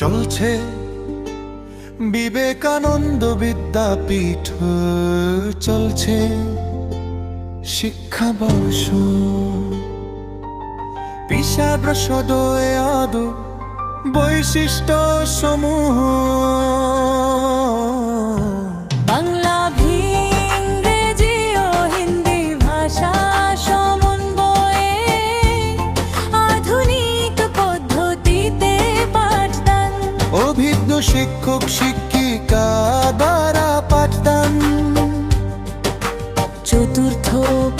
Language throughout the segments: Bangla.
চলছে বিবেকানন্দ বিদ্যাপীঠ, চলছে শিক্ষাবর্ষ। পিশাগ্র সদয় আদৌ বৈশিষ্ট্য সমূহ বাংলা, ইংরেজি ও হিন্দি ভাষা সমন্বয়ে আধুনিক পদ্ধতিতে পাঠদান। অভিজ্ঞ শিক্ষক শিক্ষিকা দ্বারা পাঠদান। চতুর্থ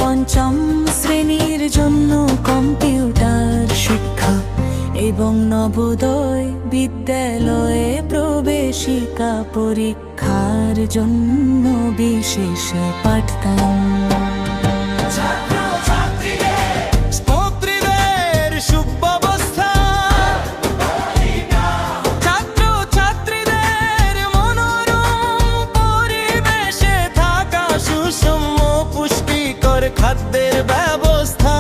পঞ্চম শ্রেণীর জন্য কম্পিউটার শিক্ষা এবং নবোদয় বিদ্যালয়ে প্রবেশিকা পরীক্ষার জন্য বিশেষ পাঠদান। ছাত্রীদের সুব্যবস্থা, ছাত্র ছাত্রীদের মনোরম পরিবেশে থাকা সুষম পুষ্টিকর খাদ্যের ব্যবস্থা।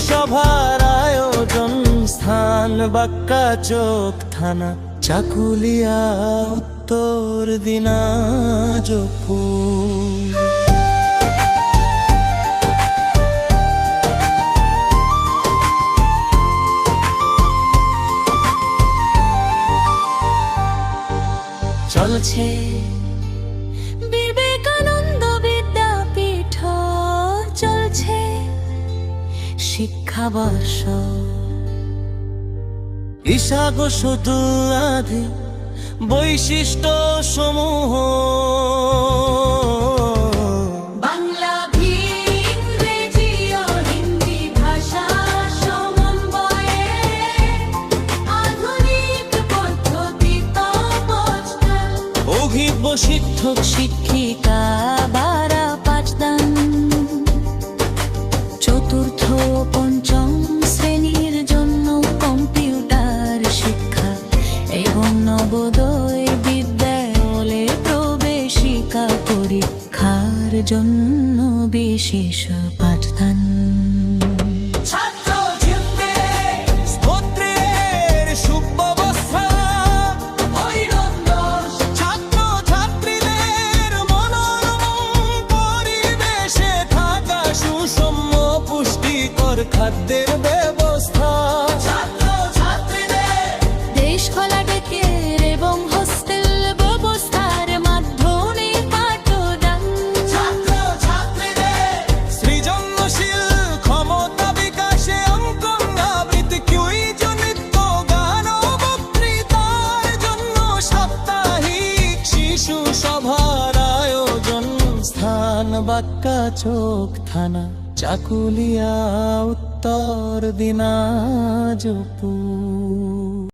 সভার আয়োজন স্থান বাক্কা চোখ থানা, চাকুলিয়া, উত্তর দিনাজপুর। চলছে বিবেকানন্দ বিদ্যাপীঠ, চলছে শিক্ষাবর্ষ। ইশাগো শুধু আধি বৈশিষ্ট্য সমূহ বাংলা, ইংরেজি ও হিন্দি ভাষা সমন্বয়ে আধুনিক পদ্ধতিতে পাঠদান। অভিজ্ঞ শিক্ষক শিক্ষিকা দ্বারা পাঠদান। চতুর্থ পঞ্চম শ্রেণীর জন্য কম্পিউটার শিক্ষা এবং নবোদয় বিদ্যালয়ে প্রবেশিকা পরীক্ষার জন্য বিশেষ পাঠদান। খাদ্যের ব্যবস্থা, দেশ খোলা ডেকের এবং হোস্টেল ব্যবস্থার মাধ্যমে পাঠদান। সৃজনশীল ক্ষমতা বিকাশে অঙ্কন আবৃত্তি, কুইজ, নৃত্য, গান ও বক্তৃতার জন্য সাপ্তাহিক শিশু সভার আয়োজন স্থান বাক্কা চোখ থানা, চাকুলিয়া, উত্তর দিনাজপুর।